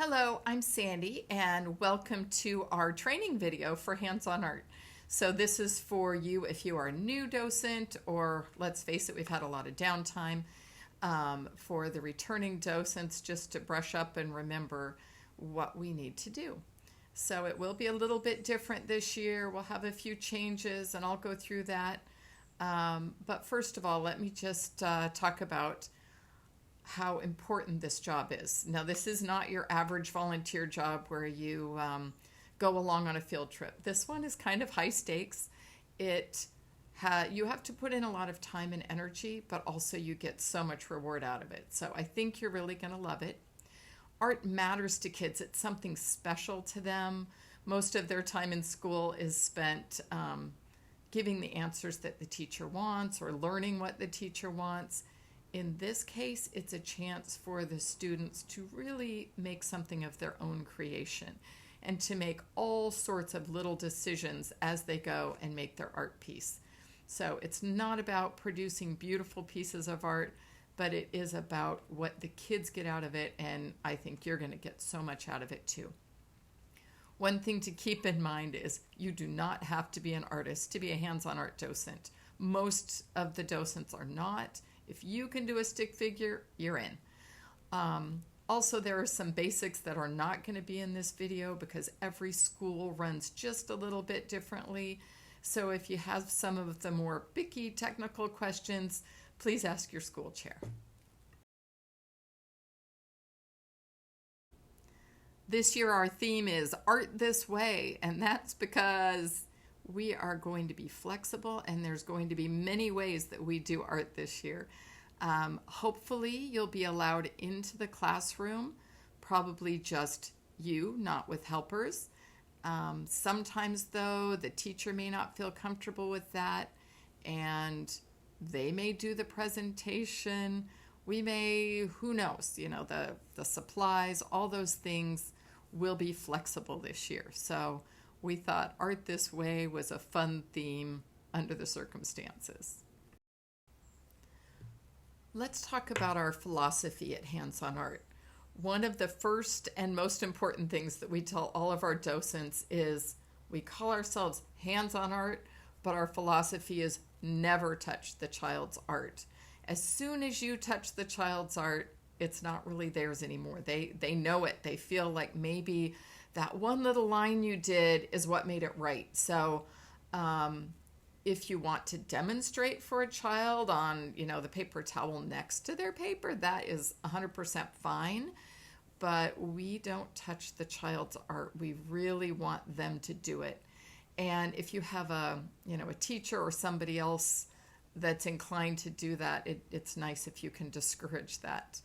Hello, I'm Sandy, and welcome to our training video for hands-on art. So this is for you if you are a new docent, or let's face it, we've had a lot of downtime. For the returning docents, just to brush up and remember what we need to do. So it will be a little bit different this year. We'll have a few changes, and I'll go through that. But first of all, let me just talk about how important this job is. Now, this is not your average volunteer job where you go along on a field trip. This one is kind of high stakes. You have to put in a lot of time and energy, but also you get so much reward out of it. So I think you're really going to love it. Art matters to kids. It's something special to them. Most of their time in school is spent giving the answers that the teacher wants or learning what the teacher wants. In this case, it's a chance for the students to really make something of their own creation and to make all sorts of little decisions as they go and make their art piece. So it's not about producing beautiful pieces of art, but it is about what the kids get out of it, and I think you're going to get so much out of it too. One thing to keep in mind is you do not have to be an artist to be a hands-on art docent. Most of the docents are not. If you can do a stick figure, you're in. Also, there are some basics that are not going to be in this video because every school runs just a little bit differently. So if you have some of the more picky technical questions, please ask your school chair. This year our theme is Art This Way, and that's because we are going to be flexible and there's going to be many ways that we do art this year. Hopefully you'll be allowed into the classroom, probably just you, not with helpers. Sometimes though, the teacher may not feel comfortable with that and they may do the presentation. We may, who knows, the supplies, all those things will be flexible this year. So we thought Art This Way was a fun theme under the circumstances. Let's talk about our philosophy at Hands-on Art. One of the first and most important things that we tell all of our docents is we call ourselves Hands-on Art, but our philosophy is never touch the child's art. As soon as you touch the child's art, it's not really theirs anymore. They know it. They feel like maybe that one little line you did is what made it right. So if you want to demonstrate for a child on, the paper towel next to their paper, that is 100% fine. But we don't touch the child's art. We really want them to do it. And if you have a teacher or somebody else that's inclined to do that, it's nice if you can discourage that.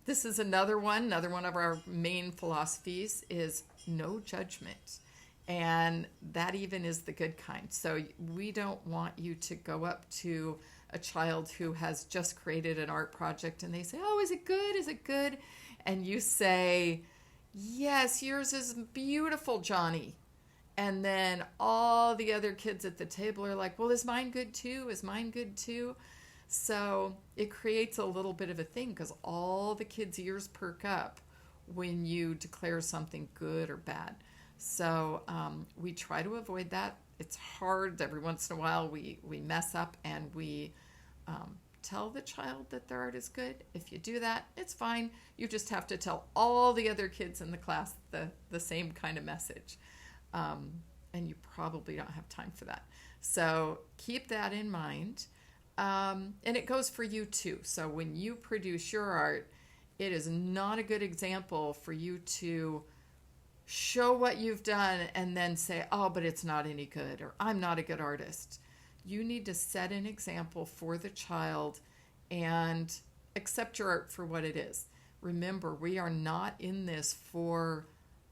This is another one of our main philosophies is no judgment. And that even is the good kind. So we don't want you to go up to a child who has just created an art project and they say, oh, is it good? Is it good? And you say, yes, yours is beautiful, Johnny. And then all the other kids at the table are like, well, is mine good too? Is mine good too? So it creates a little bit of a thing because all the kids' ears perk up when you declare something good or bad. So we try to avoid that. It's hard. Every once in a while we mess up and we tell the child that their art is good. If you do that, it's fine. You just have to tell all the other kids in the class the same kind of message. And you probably don't have time for that. So keep that in mind. And it goes for you too. So when you produce your art, it is not a good example for you to show what you've done and then say, oh, but it's not any good, or I'm not a good artist. You need to set an example for the child and accept your art for what it is. Remember, we are not in this for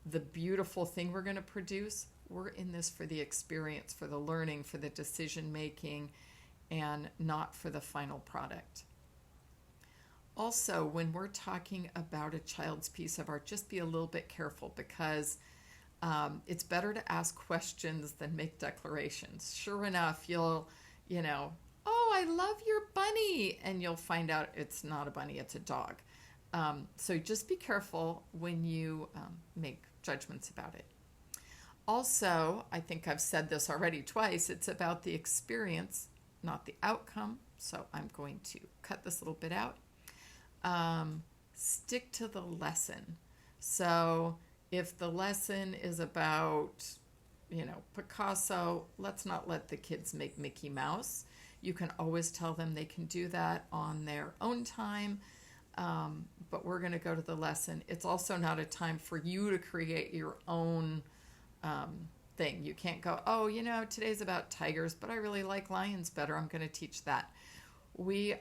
the beautiful thing we're going to produce. We're in this for the experience, for the learning, for the decision making, and not for the final product. Also, when we're talking about a child's piece of art, just be a little bit careful because it's better to ask questions than make declarations. Sure enough, you'll, oh, I love your bunny, and you'll find out it's not a bunny, it's a dog. So just be careful when you make judgments about it. Also, I think I've said this already twice, it's about the experience, not the outcome. So I'm going to cut this little bit out. Stick to the lesson. So if the lesson is about, Picasso, let's not let the kids make Mickey Mouse. You can always tell them they can do that on their own time, but we're going to go to the lesson. It's also not a time for you to create your own thing. You can't go, today's about tigers, but I really like lions better. I'm going to teach that. We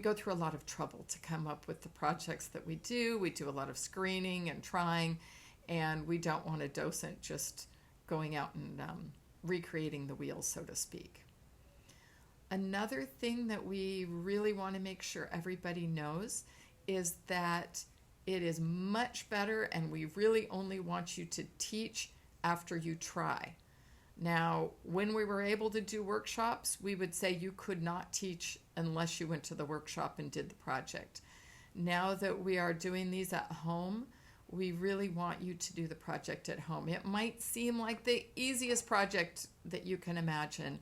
go through a lot of trouble to come up with the projects that we do. We do a lot of screening and trying, and we don't want a docent just going out and recreating the wheel, so to speak. Another thing that we really want to make sure everybody knows is that it is much better, and we really only want you to teach after you try. Now, when we were able to do workshops, we would say you could not teach unless you went to the workshop and did the project. Now that we are doing these at home, we really want you to do the project at home. It might seem like the easiest project that you can imagine,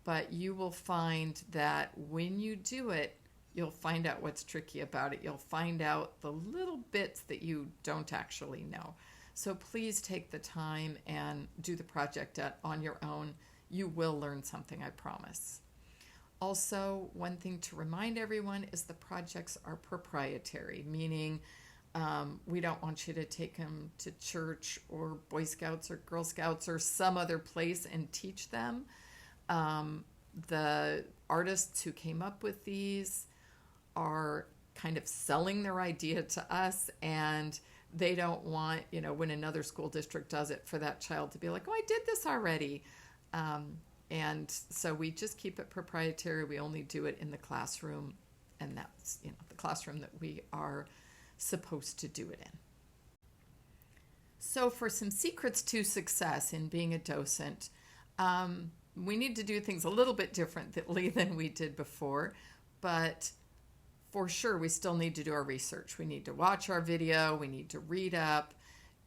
but you will find that when you do it, you'll find out what's tricky about it. You'll find out the little bits that you don't actually know. So please take the time and do the project on your own. You will learn something, I promise. Also, one thing to remind everyone is the projects are proprietary, meaning we don't want you to take them to church or Boy Scouts or Girl Scouts or some other place and teach them. The artists who came up with these are kind of selling their idea to us, and they don't want, when another school district does it, for that child to be like, oh, I did this already. And so we just keep it proprietary. We only do it in the classroom, and that's, the classroom that we are supposed to do it in. So for some secrets to success in being a docent, we need to do things a little bit differently than we did before, but for sure, we still need to do our research. We need to watch our video. We need to read up.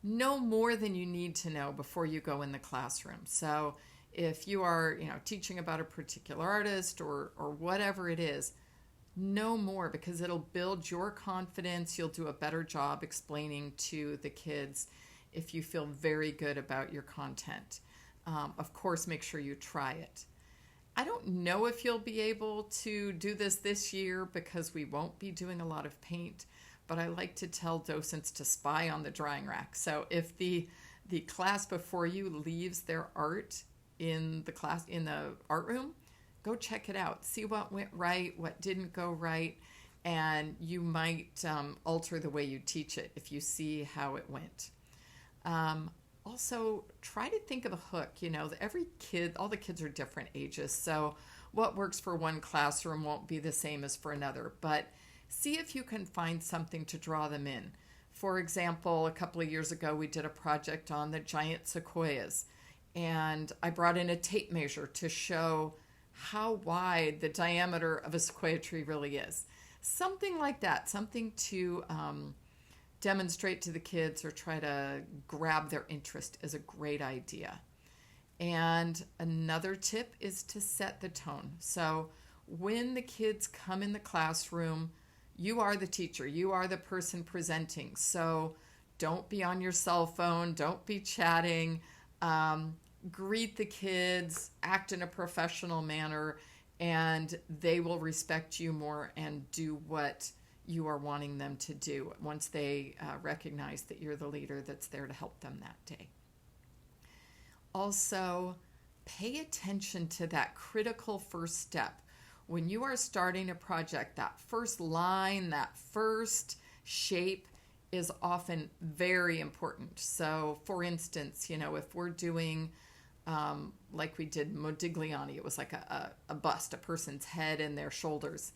Know more than you need to know before you go in the classroom. So if you are, teaching about a particular artist or whatever it is, know more, because it'll build your confidence. You'll do a better job explaining to the kids if you feel very good about your content. Of course, make sure you try it. I don't know if you'll be able to do this year because we won't be doing a lot of paint, but I like to tell docents to spy on the drying rack. So if the class before you leaves their art in the art room, go check it out. See what went right, what didn't go right, and you might alter the way you teach it if you see how it went. Also, try to think of a hook. Every kid, all the kids are different ages, so what works for one classroom won't be the same as for another, but see if you can find something to draw them in. For example, a couple of years ago, we did a project on the giant sequoias, and I brought in a tape measure to show how wide the diameter of a sequoia tree really is. Something like that, something to demonstrate to the kids or try to grab their interest is a great idea. And another tip is to set the tone. So when the kids come in the classroom, you are the teacher, you are the person presenting. So don't be on your cell phone, don't be chatting, greet the kids, act in a professional manner, and they will respect you more and do what you are wanting them to do once they recognize that you're the leader that's there to help them that day. Also, pay attention to that critical first step. When you are starting a project, that first line, that first shape is often very important. So, for instance, if we're doing like we did Modigliani, it was like a bust, a person's head and their shoulders.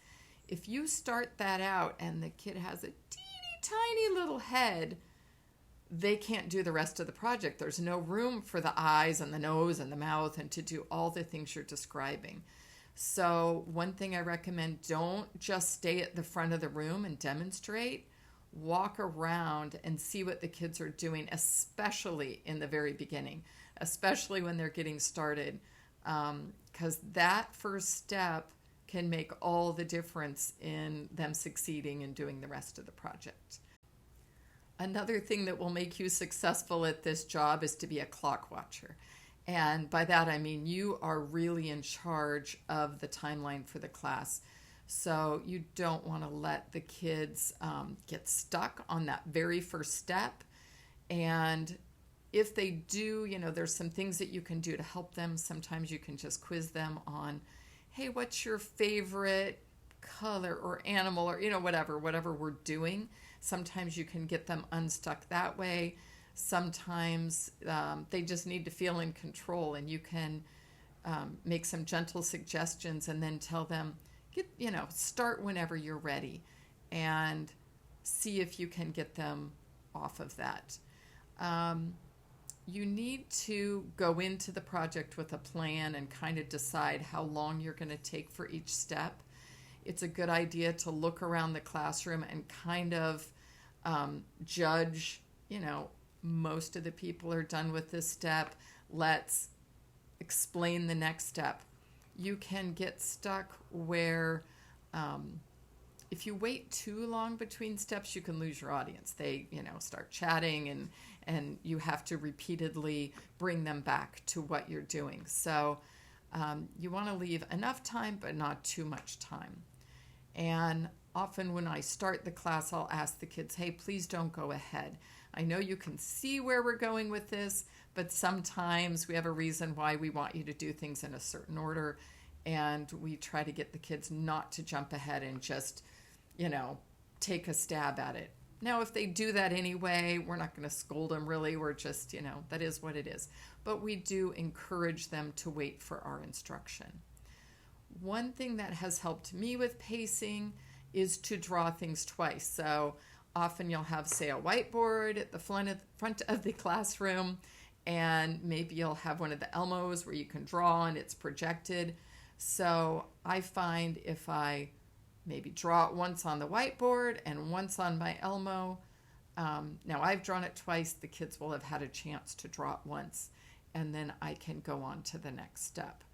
If you start that out and the kid has a teeny tiny little head, they can't do the rest of the project. There's no room for the eyes and the nose and the mouth and to do all the things you're describing. So one thing I recommend, don't just stay at the front of the room and demonstrate. Walk around and see what the kids are doing, especially in the very beginning, especially when they're getting started, because that first step can make all the difference in them succeeding and doing the rest of the project. Another thing that will make you successful at this job is to be a clock watcher. And by that, I mean you are really in charge of the timeline for the class. So you don't want to let the kids get stuck on that very first step. And if they do, there's some things that you can do to help them. Sometimes you can just quiz them on, hey, what's your favorite color or animal or, whatever we're doing. Sometimes you can get them unstuck that way. Sometimes they just need to feel in control, and you can make some gentle suggestions and then tell them, start whenever you're ready and see if you can get them off of that. You need to go into the project with a plan and kind of decide how long you're going to take for each step. It's a good idea to look around the classroom and kind of judge, most of the people are done with this step. Let's explain the next step. You can get stuck where if you wait too long between steps, you can lose your audience. They, start chatting and you have to repeatedly bring them back to what you're doing. So you want to leave enough time, but not too much time. And often when I start the class, I'll ask the kids, hey, please don't go ahead. I know you can see where we're going with this, but sometimes we have a reason why we want you to do things in a certain order. And we try to get the kids not to jump ahead and just, take a stab at it. Now, if they do that anyway, we're not going to scold them really. We're just, that is what it is. But we do encourage them to wait for our instruction. One thing that has helped me with pacing is to draw things twice. So often you'll have, say, a whiteboard at the front of the classroom, and maybe you'll have one of the Elmos where you can draw and it's projected. So I find if I maybe draw it once on the whiteboard and once on my Elmo, now I've drawn it twice, the kids will have had a chance to draw it once, and then I can go on to the next step.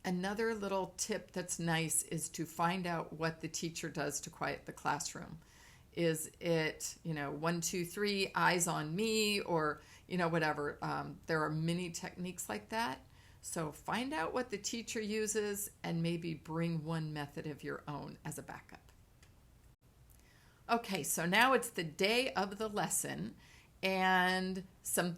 Another little tip that's nice is to find out what the teacher does to quiet the classroom. Is it, 1, 2, 3, eyes on me, or, whatever. There are many techniques like that. So find out what the teacher uses and maybe bring one method of your own as a backup. Okay, so now it's the day of the lesson, and some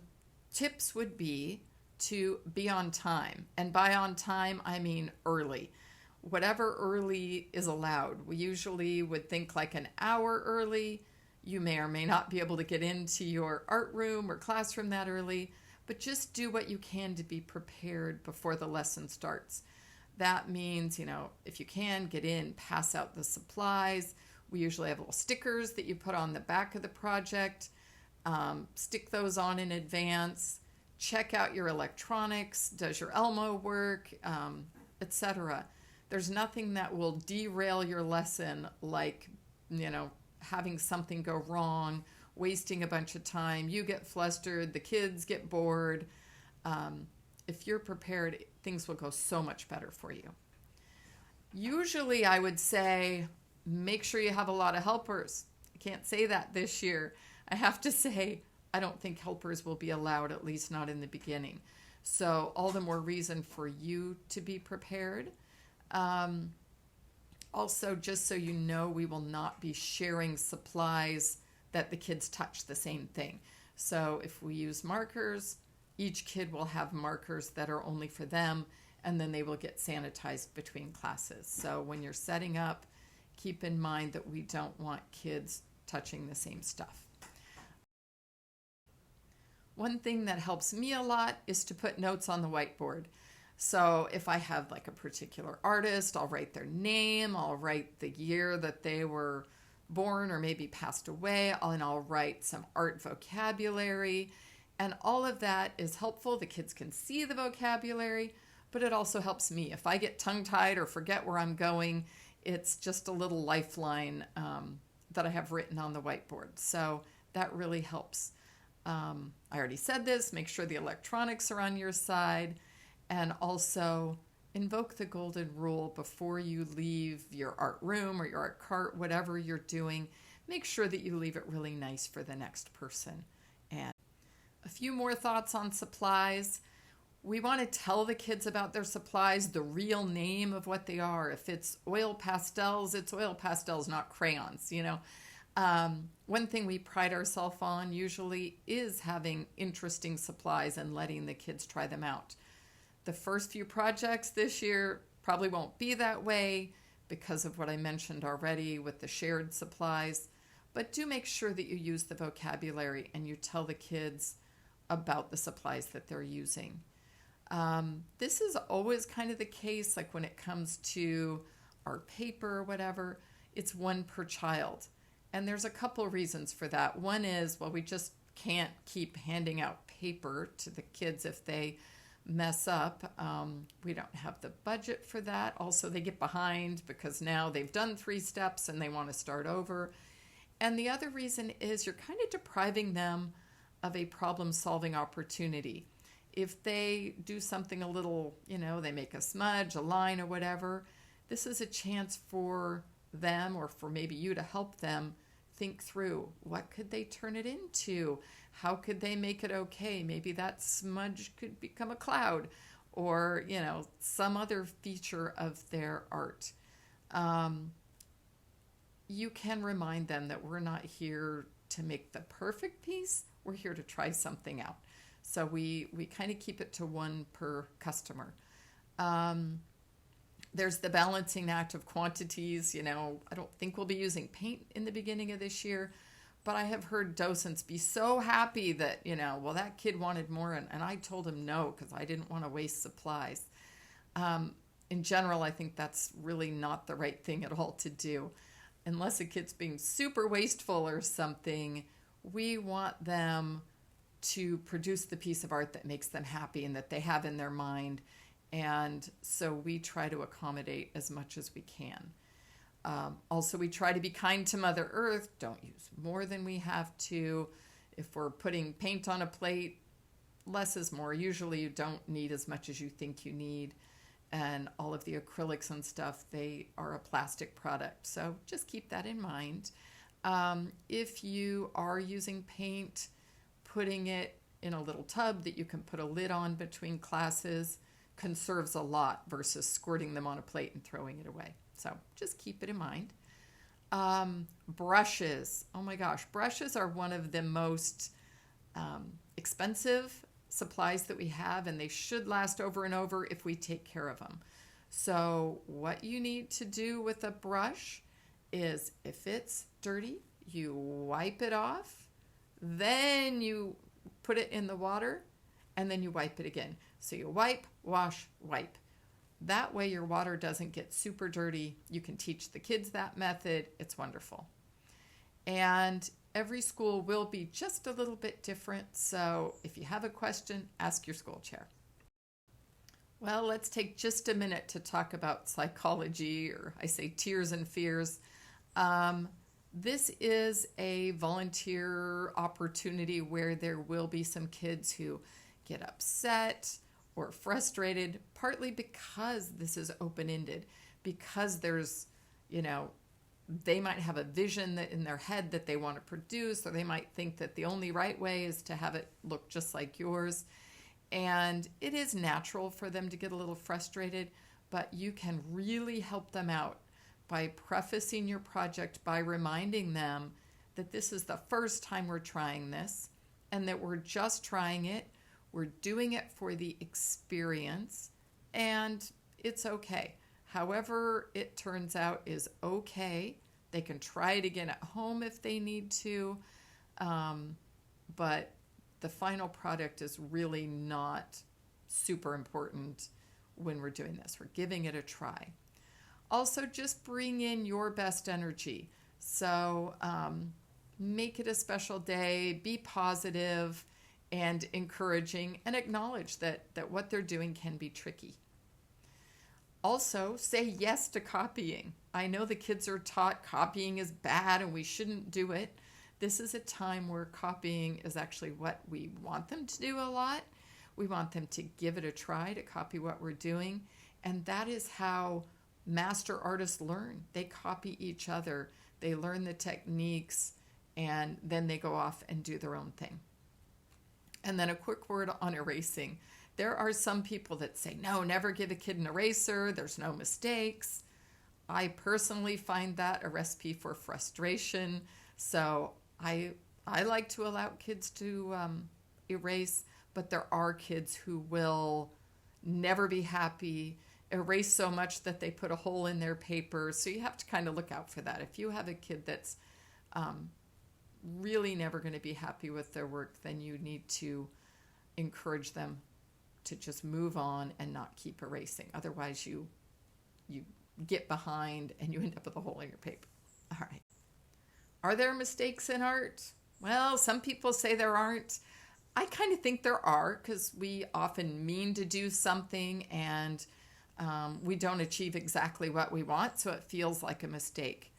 tips would be to be on time. And by on time, I mean early. Whatever early is allowed. We usually would think like an hour early. You may or may not be able to get into your art room or classroom that early, but just do what you can to be prepared before the lesson starts. That means, if you can, get in, pass out the supplies. We usually have little stickers that you put on the back of the project. Stick those on in advance. Check out your electronics. Does your Elmo work? Etc. There's nothing that will derail your lesson like, having something go wrong, wasting a bunch of time. You get flustered, the kids get bored. If you're prepared, things will go so much better for you. Usually I would say, make sure you have a lot of helpers. I can't say that this year. I have to say, I don't think helpers will be allowed, at least not in the beginning. So all the more reason for you to be prepared. Also, just so you know, we will not be sharing supplies that the kids touch the same thing. So if we use markers, each kid will have markers that are only for them, and then they will get sanitized between classes. So when you're setting up, keep in mind that we don't want kids touching the same stuff. One thing that helps me a lot is to put notes on the whiteboard. So if I have like a particular artist, I'll write their name, I'll write the year that they were born or maybe passed away, and I'll write some art vocabulary. And all of that is helpful. The kids can see the vocabulary, but it also helps me. If I get tongue-tied or forget where I'm going, it's just a little lifeline that I have written on the whiteboard. So that really helps. I already said this, make sure the electronics are on your side, and also invoke the golden rule before you leave your art room or your art cart, whatever you're doing. Make sure that you leave it really nice for the next person. And a few more thoughts on supplies. We want to tell the kids about their supplies, the real name of what they are. If it's oil pastels, it's oil pastels, not crayons, you know. One thing we pride ourselves on usually is having interesting supplies and letting the kids try them out. The first few projects this year probably won't be that way because of what I mentioned already with the shared supplies, but do make sure that you use the vocabulary and you tell the kids about the supplies that they're using. This is always kind of the case, like when it comes to art paper or whatever, it's one per child. And there's a couple reasons for that. One is, well, we just can't keep handing out paper to the kids if they mess up. We don't have the budget for that. Also, they get behind because now they've done 3 steps and they want to start over. And the other reason is you're kind of depriving them of a problem-solving opportunity. If they do something a little, you know, they make a smudge, a line or whatever, this is a chance for them or for maybe you to help them think through what could they turn it into? How could they make it okay? Maybe that smudge could become a cloud or, you know, some other feature of their art. You can remind them that we're not here to make the perfect piece. We're here to try something out. So we kind of keep it to 1 per customer. There's the balancing act of quantities. You know, I don't think we'll be using paint in the beginning of this year, but I have heard docents be so happy that, you know, well, that kid wanted more, and I told him no because I didn't want to waste supplies. In general, I think that's really not the right thing at all to do. Unless a kid's being super wasteful or something, we want them to produce the piece of art that makes them happy and that they have in their mind. And so we try to accommodate as much as we can. Also, we try to be kind to Mother Earth. Don't use more than we have to. If we're putting paint on a plate, less is more. Usually you don't need as much as you think you need. And all of the acrylics and stuff, they are a plastic product. So just keep that in mind. If you are using paint, putting it in a little tub that you can put a lid on between classes conserves a lot versus squirting them on a plate and throwing it away. So just keep it in mind. Brushes. Oh my gosh, brushes are one of the most expensive supplies that we have, and they should last over and over if we take care of them. So what you need to do with a brush is if it's dirty, you wipe it off, then you put it in the water, and then you wipe it again. So you wipe, wash, wipe. That way your water doesn't get super dirty. You can teach the kids that method. It's wonderful. And every school will be just a little bit different. So if you have a question, ask your school chair. Well, let's take just a minute to talk about psychology, or I say tears and fears. This is a volunteer opportunity where there will be some kids who get upset or frustrated, partly because this is open-ended, because there's, you know, they might have a vision that in their head that they want to produce, or they might think that the only right way is to have it look just like yours. And it is natural for them to get a little frustrated, but you can really help them out by prefacing your project by reminding them that this is the first time we're trying this and that we're just trying it. We're doing it for the experience, and it's okay. However it turns out is okay. They can try it again at home if they need to, but the final product is really not super important when we're doing this. We're giving it a try. Also, just bring in your best energy. So make it a special day, be positive and encouraging, and acknowledge that what they're doing can be tricky. Also, say yes to copying. I know the kids are taught copying is bad and we shouldn't do it. This is a time where copying is actually what we want them to do a lot. We want them to give it a try to copy what we're doing. And that is how master artists learn. They copy each other. They learn the techniques, and then they go off and do their own thing. And then a quick word on erasing. There are some people that say, no, never give a kid an eraser. There's no mistakes. I personally find that a recipe for frustration. So I like to allow kids to erase, but there are kids who will never be happy, erase so much that they put a hole in their paper. So you have to kind of look out for that. If you have a kid that's really never going to be happy with their work, then you need to encourage them to just move on and not keep erasing. Otherwise, you get behind and you end up with a hole in your paper. All right. Are there mistakes in art? Well, some people say there aren't. I kind of think there are, because we often mean to do something and we don't achieve exactly what we want, so it feels like a mistake.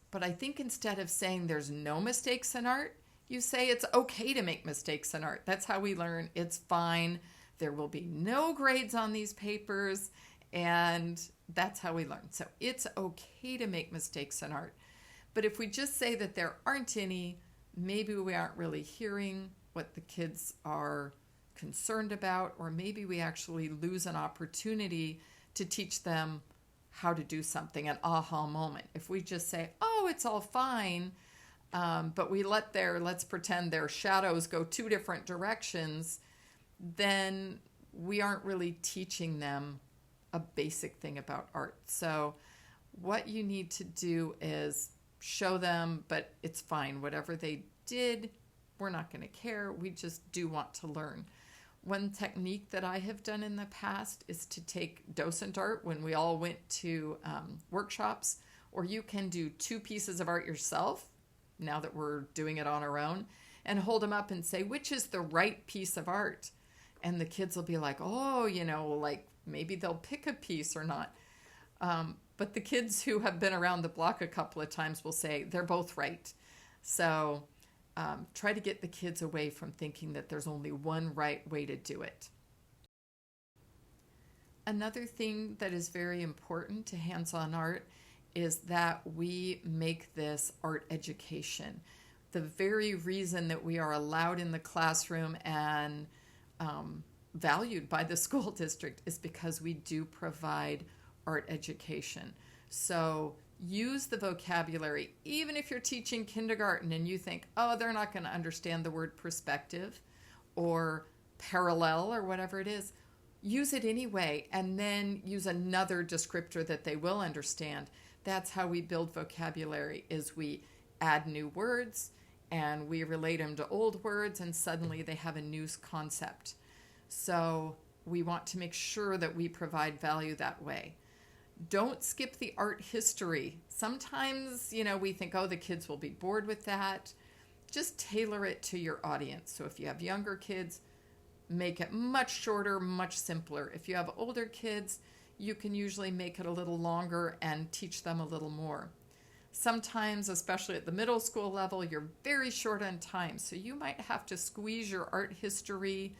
But I think instead of saying there's no mistakes in art, you say it's okay to make mistakes in art. That's how we learn. It's fine. There will be no grades on these papers, and that's how we learn. So it's okay to make mistakes in art. But if we just say that there aren't any, maybe we aren't really hearing what the kids are concerned about, or maybe we actually lose an opportunity to teach them how to do something, an aha moment. If we just say, oh, it's all fine, but we let's pretend their shadows go two different directions, then we aren't really teaching them a basic thing about art. So what you need to do is show them, but it's fine. Whatever they did, we're not going to care. We just do want to learn. One technique that I have done in the past is to take docent art when we all went to workshops, or you can do 2 pieces of art yourself, now that we're doing it on our own, and hold them up and say, which is the right piece of art? And the kids will be like, oh, like maybe they'll pick a piece or not. But the kids who have been around the block a couple of times will say they're both right. So try to get the kids away from thinking that there's only one right way to do it. Another thing that is very important to hands-on art is that we make this art education. The very reason that we are allowed in the classroom and valued by the school district is because we do provide art education. So use the vocabulary. Even if you're teaching kindergarten and you think, oh, they're not going to understand the word perspective or parallel or whatever it is, use it anyway, and then use another descriptor that they will understand. That's how we build vocabulary, is we add new words and we relate them to old words, and suddenly they have a new concept. So we want to make sure that we provide value that way. Don't skip the art history. Sometimes, we think, oh, the kids will be bored with that. Just tailor it to your audience. So if you have younger kids, make it much shorter, much simpler. If you have older kids, you can usually make it a little longer and teach them a little more. Sometimes, especially at the middle school level, you're very short on time. So you might have to squeeze your art history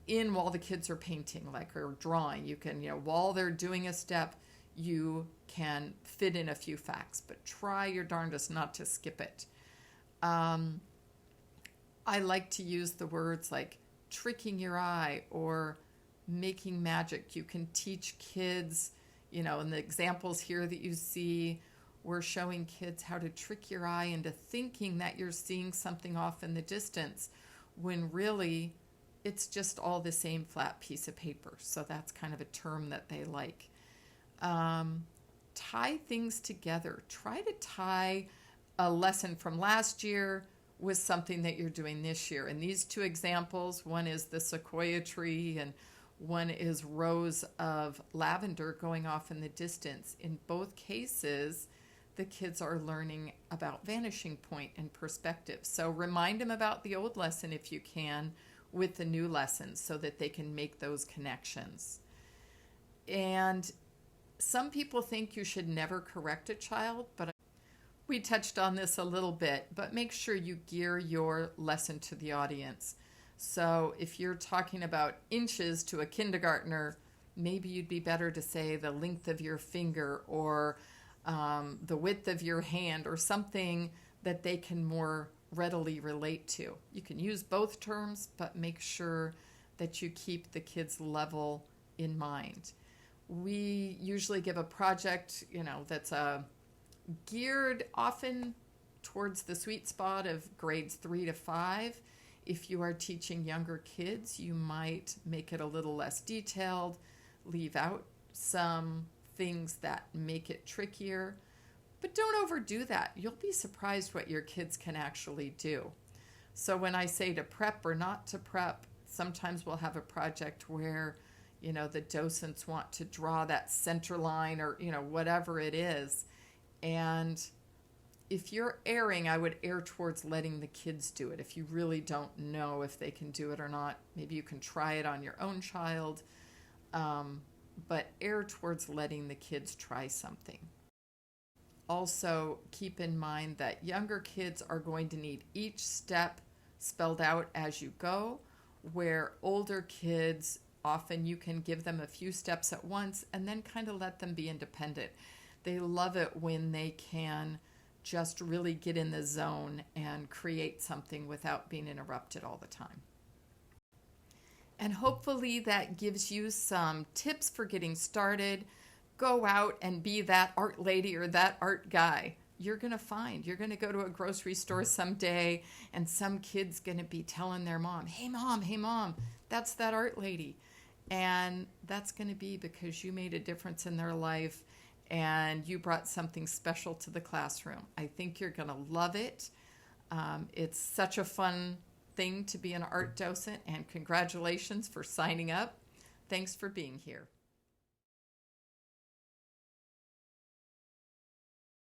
in while the kids are painting, or drawing. You can, while they're doing a step, you can fit in a few facts, but try your darndest not to skip it. I like to use the words like tricking your eye or making magic. You can teach kids, in the examples here that you see, we're showing kids how to trick your eye into thinking that you're seeing something off in the distance when really it's just all the same flat piece of paper. So that's kind of a term that they like. Tie things together. Try to tie a lesson from last year with something that you're doing this year. And these 2 examples, one is the sequoia tree and one is rows of lavender going off in the distance. In both cases, the kids are learning about vanishing point and perspective. So remind them about the old lesson if you can with the new lessons so that they can make those connections. And Some people think you should never correct a child, but we touched on this a little bit, but make sure you gear your lesson to the audience. So if you're talking about inches to a kindergartner, maybe you'd be better to say the length of your finger or the width of your hand or something that they can more readily relate to. You can use both terms, but make sure that you keep the kids' level in mind. We usually give a project, that's geared often towards the sweet spot of grades 3 to 5. If you are teaching younger kids, you might make it a little less detailed, leave out some things that make it trickier, but don't overdo that. You'll be surprised what your kids can actually do. So when I say to prep or not to prep, sometimes we'll have a project where the docents want to draw that center line or, whatever it is. And if you're erring, I would err towards letting the kids do it. If you really don't know if they can do it or not, maybe you can try it on your own child, but err towards letting the kids try something. Also, keep in mind that younger kids are going to need each step spelled out as you go, where older kids, often you can give them a few steps at once and then kind of let them be independent. They love it when they can just really get in the zone and create something without being interrupted all the time. And hopefully that gives you some tips for getting started. Go out and be that art lady or that art guy. You're going to go to a grocery store someday and some kid's going to be telling their mom, hey mom, that's that art lady. And that's going to be because you made a difference in their life and you brought something special to the classroom. I think you're going to love it. It's such a fun thing to be an art docent, and congratulations for signing up. Thanks for being here.